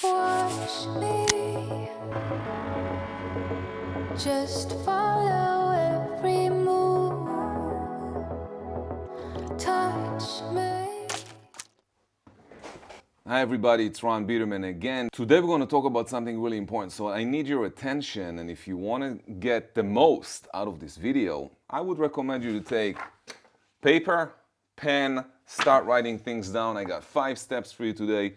Watch me, just follow every move. Touch me. Hi everybody, it's Ran Biderman again. Today we're going to talk about something really important. So I need your attention, and if you want to get the most out of this video, I would recommend you to take paper, pen, start writing things down. I got 5 steps for you today.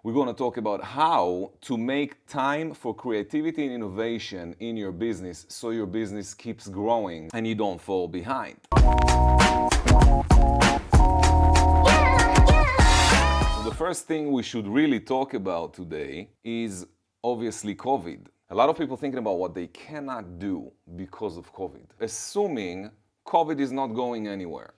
We're going to talk about how to make time for creativity and innovation in your business so your business keeps growing and you don't fall behind. The first thing we should really talk about today is obviously COVID. A lot of people thinking about what they cannot do because of COVID. Assuming COVID is not going anywhere,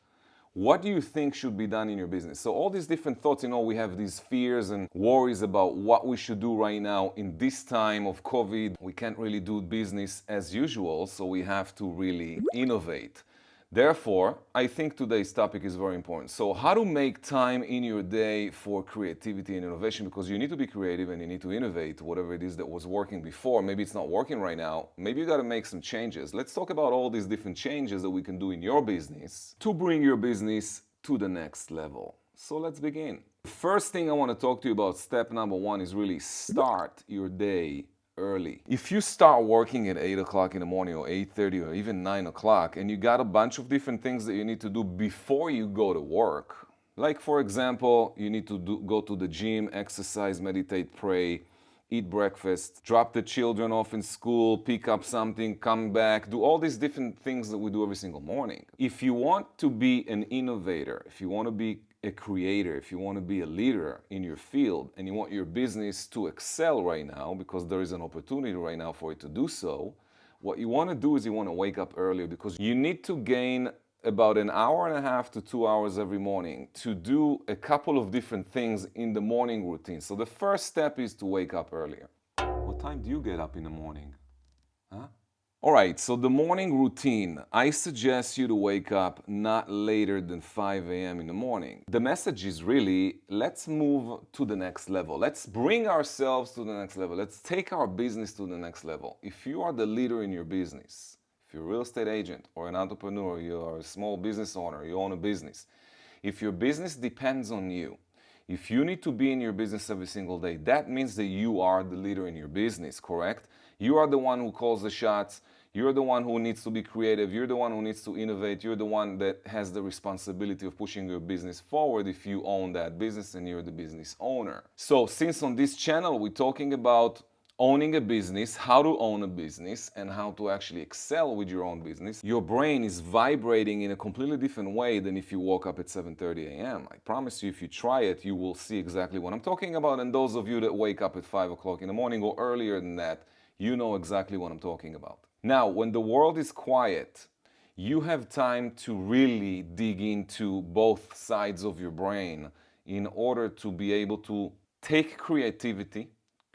what do you think should be done in your business? So all these different thoughts, we have these fears and worries about what we should do right now in this time of COVID. We can't really do business as usual, so we have to really innovate. Therefore, I think today's topic is very important. So how to make time in your day for creativity and innovation, because you need to be creative and you need to innovate whatever it is that was working before. Maybe it's not working right now. Maybe you got to make some changes. Let's talk about all these different changes that we can do in your business to bring your business to the next level. So let's begin. The first thing I want to talk to you about, step number 1, is really start your day early. If you start working at 8 o'clock in the morning or 8:30 or even 9 o'clock and you got a bunch of different things that you need to do before you go to work, like for example, you need to go to the gym, exercise, meditate, pray, eat breakfast, drop the children off in school, pick up something, come back, do all these different things that we do every single morning. If you want to be an innovator, if you want to be a creator, if you want to be a leader in your field and you want your business to excel right now, because there is an opportunity right now for it to do so, what you want to do is you want to wake up earlier, because you need to gain about an hour and a half to 2 hours every morning to do a couple of different things in the morning routine. So the first step is to wake up earlier. What time do you get up in the morning? Huh? All right, so the morning routine, I suggest you to wake up not later than 5 a.m. in the morning. The message is really, let's move to the next level. Let's bring ourselves to the next level. Let's take our business to the next level. If you are the leader in your business, if you're a real estate agent or an entrepreneur, you are a small business owner, you own a business, if your business depends on you, if you need to be in your business every single day, that means that you are the leader in your business, correct? You are the one who calls the shots. You're the one who needs to be creative. You're the one who needs to innovate. You're the one that has the responsibility of pushing your business forward if you own that business and you're the business owner. So since on this channel we're talking about owning a business, how to own a business, and how to actually excel with your own business, your brain is vibrating in a completely different way than if you woke up at 7:30 a.m. I promise you, if you try it, you will see exactly what I'm talking about. And those of you that wake up at 5 o'clock in the morning or earlier than that, you know exactly what I'm talking about. Now, when the world is quiet, you have time to really dig into both sides of your brain in order to be able to take creativity,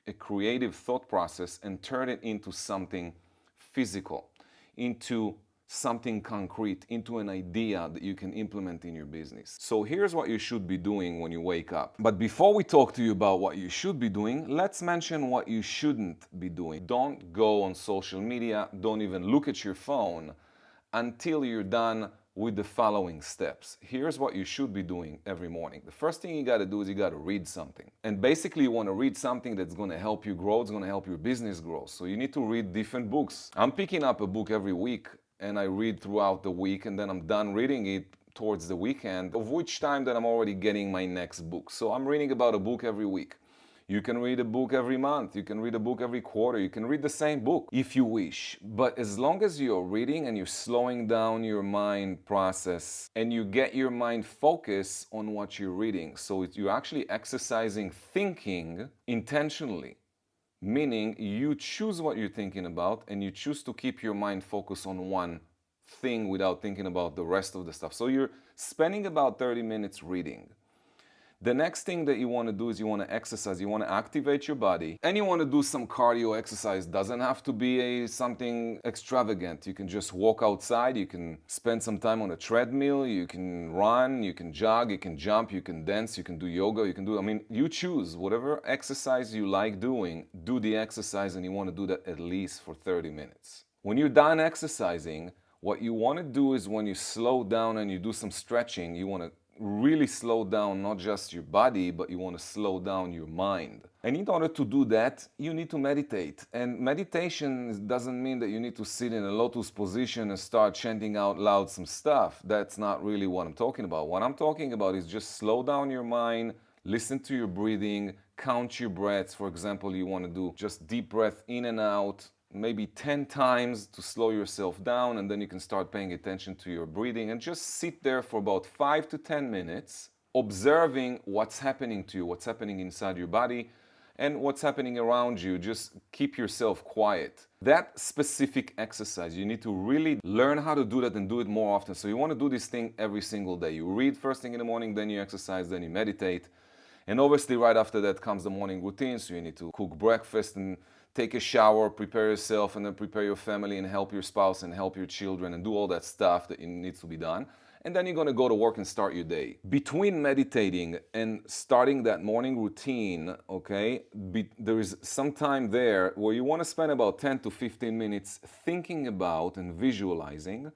a creative thought process, and turn it into something physical, into something concrete, into an idea that you can implement in your business. So here's what you should be doing when you wake up. But before we talk to you about what you should be doing, let's mention what you shouldn't be doing. Don't go on social media, don't even look at your phone until you're done with the following steps. Here's what you should be doing every morning. The first thing you got to do is you got to read something. And basically you want to read something that's going to help you grow, it's going to help your business grow. So you need to read different books. I'm picking up a book every week and I read throughout the week, and then I'm done reading it towards the weekend, of which time that I'm already getting my next book. So I'm reading about a book every week. You can read a book every month, you can read a book every quarter, you can read the same book if you wish. But as long as you're reading and you're slowing down your mind process and you get your mind focused on what you're reading, so you're actually exercising thinking intentionally. Meaning you choose what you're thinking about and you choose to keep your mind focused on one thing without thinking about the rest of the stuff. So you're spending about 30 minutes reading. The next thing that you want to do is you want to exercise. You want to activate your body, and you want to do some cardio exercise. Doesn't have to be something extravagant. You can just walk outside. You can spend some time on a treadmill. You can run. You can jog. You can jump. You can dance. You can do yoga. You can do. I mean, you choose whatever exercise you like doing. Do the exercise, and you want to do that at least for 30 minutes. When you're done exercising, what you want to do is when you slow down and you do some stretching, you want to really slow down not just your body, but you want to slow down your mind. And in order to do that, you need to meditate. And meditation doesn't mean that you need to sit in a lotus position and start chanting out loud some stuff. That's not really what I'm talking about. What I'm talking about is just slow down your mind, listen to your breathing, count your breaths. For example, you want to do just deep breath in and out, maybe 10 times to slow yourself down, and then you can start paying attention to your breathing and just sit there for about 5 to 10 minutes observing what's happening to you, what's happening inside your body and what's happening around you. Just keep yourself quiet. That specific exercise, you need to really learn how to do that and do it more often. So you want to do this thing every single day. You read first thing in the morning, then you exercise, then you meditate. And obviously right after that comes the morning routine. So you need to cook breakfast and take a shower, prepare yourself, and then prepare your family and help your spouse and help your children and do all that stuff that needs to be done. And then you're going to go to work and start your day. Between meditating and starting that morning routine, okay, there is some time there where you want to spend about 10 to 15 minutes thinking about and visualizing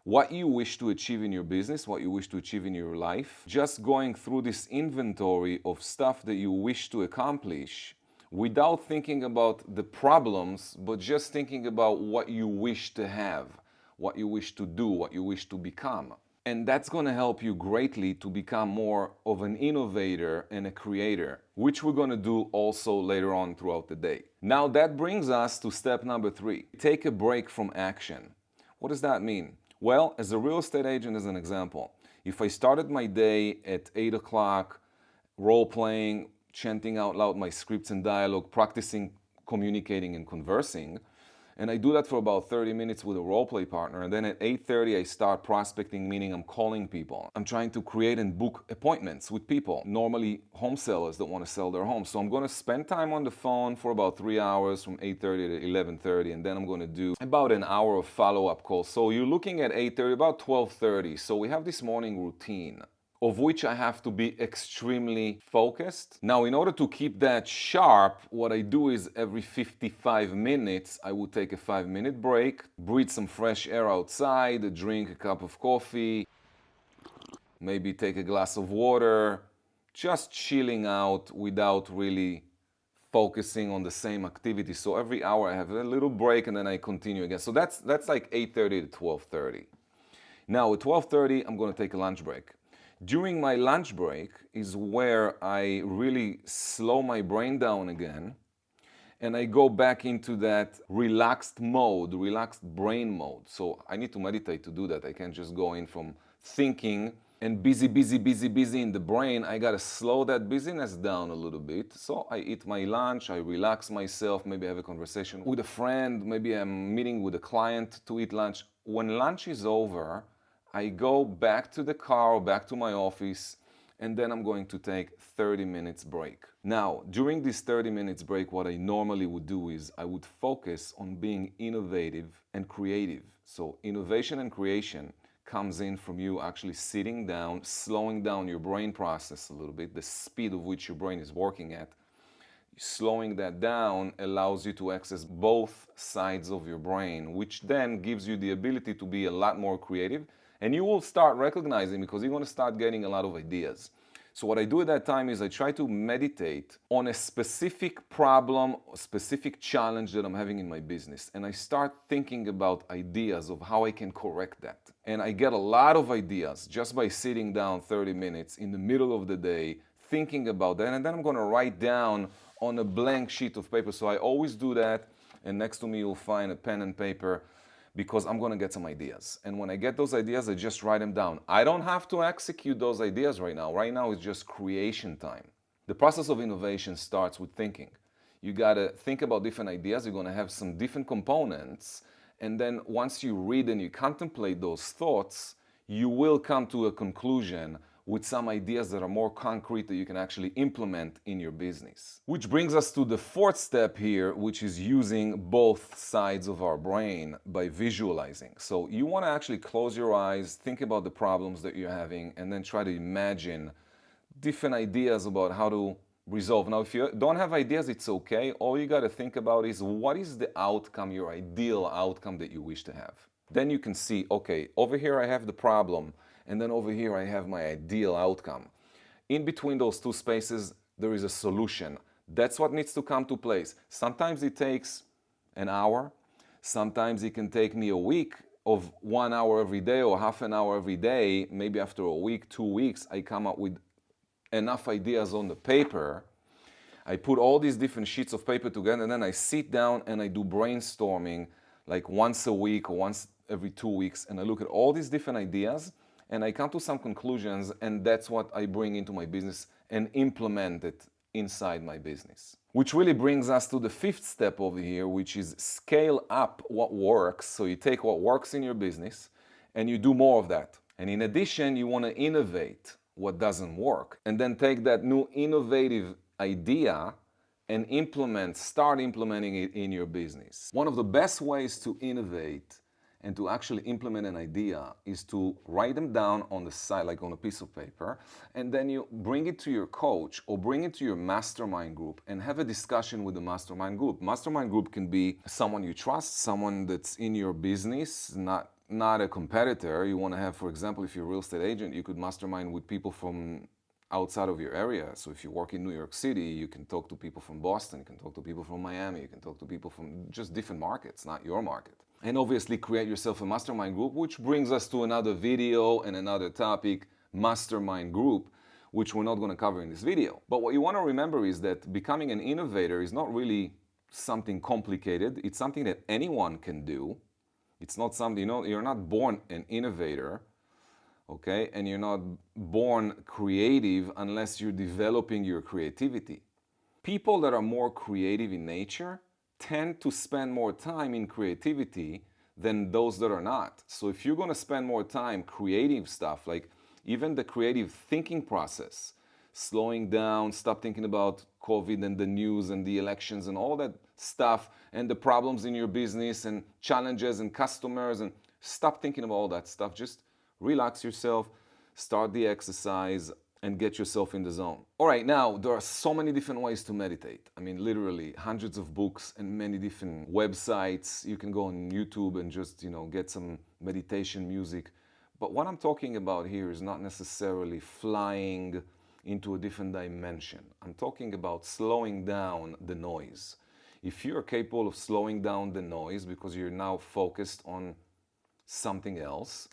what you wish to achieve in your business, what you wish to achieve in your life. Just going through this inventory of stuff that you wish to accomplish without thinking about the problems, but just thinking about what you wish to have, what you wish to do, what you wish to become. And that's going to help you greatly to become more of an innovator and a creator, which we're going to do also later on throughout the day. Now that brings us to step number 3. Take a break from action. What does that mean? Well, as a real estate agent, as an example, if I started my day at 8 o'clock, role-playing, chanting out loud my scripts and dialogue, practicing communicating and conversing, and I do that for about 30 minutes with a role-play partner, and then at 8:30 I start prospecting, meaning I'm calling people. I'm trying to create and book appointments with people, normally home sellers that want to sell their home. So I'm going to spend time on the phone for about 3 hours from 8:30 to 11:30, and then I'm going to do about an hour of follow-up calls. So you're looking at 8:30, about 12:30. So we have this morning routine, of which I have to be extremely focused. Now, in order to keep that sharp, what I do is every 55 minutes, I would take a 5-minute break, breathe some fresh air outside, drink a cup of coffee, maybe take a glass of water, just chilling out without really focusing on the same activity. So every hour I have a little break and then I continue again. So that's like 8:30 to 12:30. Now at 12:30, I'm going to take a lunch break. During my lunch break is where I really slow my brain down again and I go back into that relaxed mode, relaxed brain mode. So I need to meditate to do that. I can't just go in from thinking and busy in the brain. I gotta slow that busyness down a little bit. So I eat my lunch, I relax myself, maybe I have a conversation with a friend, maybe I'm meeting with a client to eat lunch. When lunch is over, I go back to the car, back to my office, and then I'm going to take 30 minutes break. Now, during this 30 minutes break, what I normally would do is I would focus on being innovative and creative. So innovation and creation comes in from you actually sitting down, slowing down your brain process a little bit, the speed of which your brain is working at. Slowing that down allows you to access both sides of your brain, which then gives you the ability to be a lot more creative. And you will start recognizing, because you're going to start getting a lot of ideas. So what I do at that time is I try to meditate on a specific problem, a specific challenge that I'm having in my business. And I start thinking about ideas of how I can correct that. And I get a lot of ideas just by sitting down 30 minutes in the middle of the day, thinking about that. And then I'm going to write down on a blank sheet of paper. So I always do that. And next to me, you'll find a pen and paper, because I'm going to get some ideas. And when I get those ideas, I just write them down. I don't have to execute those ideas right now. Right now, it's just creation time. The process of innovation starts with thinking. You got to think about different ideas. You're going to have some different components. And then once you read and you contemplate those thoughts, you will come to a conclusion with some ideas that are more concrete that you can actually implement in your business. Which brings us to the fourth step here, which is using both sides of our brain by visualizing. So you want to actually close your eyes, think about the problems that you're having, and then try to imagine different ideas about how to resolve. Now, if you don't have ideas, it's okay. All you got to think about is what is the outcome, your ideal outcome that you wish to have. Then you can see, okay, over here I have the problem, and then over here I have my ideal outcome. In between those two spaces, there is a solution. That's what needs to come to place. Sometimes it takes an hour. Sometimes it can take me a week of 1 hour every day or half an hour every day. Maybe after a week, 2 weeks, I come up with enough ideas on the paper. I put all these different sheets of paper together, and then I sit down and I do brainstorming like once a week or once every 2 weeks, and I look at all these different ideas and I come to some conclusions, and that's what I bring into my business and implement it inside my business. Which really brings us to the fifth step over here, which is scale up what works. So you take what works in your business and you do more of that. And in addition, you want to innovate what doesn't work, and then take that new innovative idea and start implementing it in your business. One of the best ways to innovate and to actually implement an idea is to write them down on the side, like on a piece of paper, and then you bring it to your coach or bring it to your mastermind group and have a discussion with the mastermind group. Mastermind group can be someone you trust, someone that's in your business, not a competitor. You want to have, for example, if you're a real estate agent, you could mastermind with people from outside of your area. So if you work in New York City, you can talk to people from Boston, you can talk to people from Miami, you can talk to people from just different markets, not your market. And obviously create yourself a mastermind group, which brings us to another video and another topic, mastermind group, which we're not going to cover in this video. But what you want to remember is that becoming an innovator is not really something complicated. It's something that anyone can do. It's not something, you're not born an innovator. Okay, and you're not born creative unless you're developing your creativity. People that are more creative in nature tend to spend more time in creativity than those that are not. So if you're going to spend more time creative stuff, like even the creative thinking process, slowing down, stop thinking about COVID and the news and the elections and all that stuff and the problems in your business and challenges and customers, and stop thinking about all that stuff. Just relax yourself, start the exercise, and get yourself in the zone. All right, now there are so many different ways to meditate. I mean, literally hundreds of books and many different websites. You can go on YouTube and just, get some meditation music. But what I'm talking about here is not necessarily flying into a different dimension. I'm talking about slowing down the noise. If you're capable of slowing down the noise because you're now focused on something else,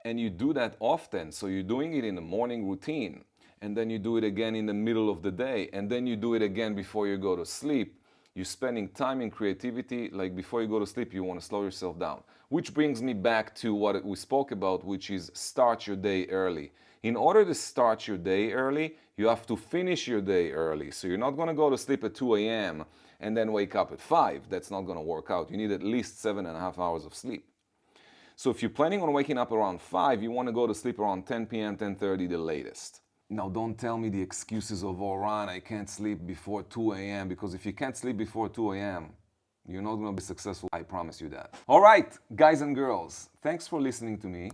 and you do that often, so you're doing it in the morning routine, and then you do it again in the middle of the day, and then you do it again before you go to sleep, you're spending time in creativity. Like before you go to sleep, you want to slow yourself down. Which brings me back to what we spoke about, which is start your day early. In order to start your day early, you have to finish your day early. So you're not going to go to sleep at 2 a.m. and then wake up at 5. That's not going to work out. You need at least 7.5 hours of sleep. So if you're planning on waking up around 5, you want to go to sleep around 10 p.m., 10:30 the latest. Now, don't tell me the excuses of, Ran, I can't sleep before 2 a.m. Because if you can't sleep before 2 a.m., you're not going to be successful. I promise you that. All right, guys and girls, thanks for listening to me.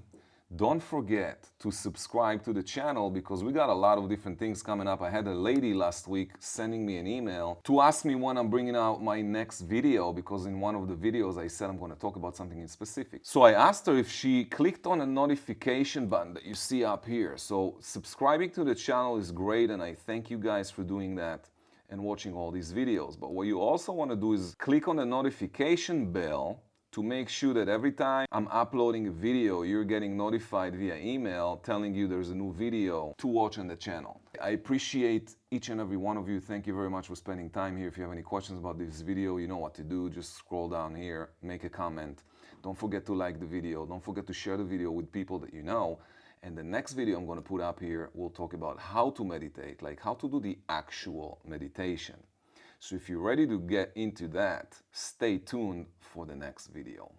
Don't forget to subscribe to the channel because we got a lot of different things coming up. I had a lady last week sending me an email to ask me when I'm bringing out my next video, because in one of the videos I said I'm going to talk about something in specific. So I asked her if she clicked on a notification button that you see up here. So subscribing to the channel is great, and I thank you guys for doing that and watching all these videos. But what you also want to do is click on the notification bell to make sure that every time I'm uploading a video, you're getting notified via email telling you there's a new video to watch on the channel. I appreciate each and every one of you. Thank you very much for spending time here. If you have any questions about this video, you know what to do. Just scroll down here, make a comment. Don't forget to like the video. Don't forget to share the video with people that you know. And the next video I'm going to put up here, we'll talk about how to meditate, like how to do the actual meditation. So if you're ready to get into that, stay tuned for the next video.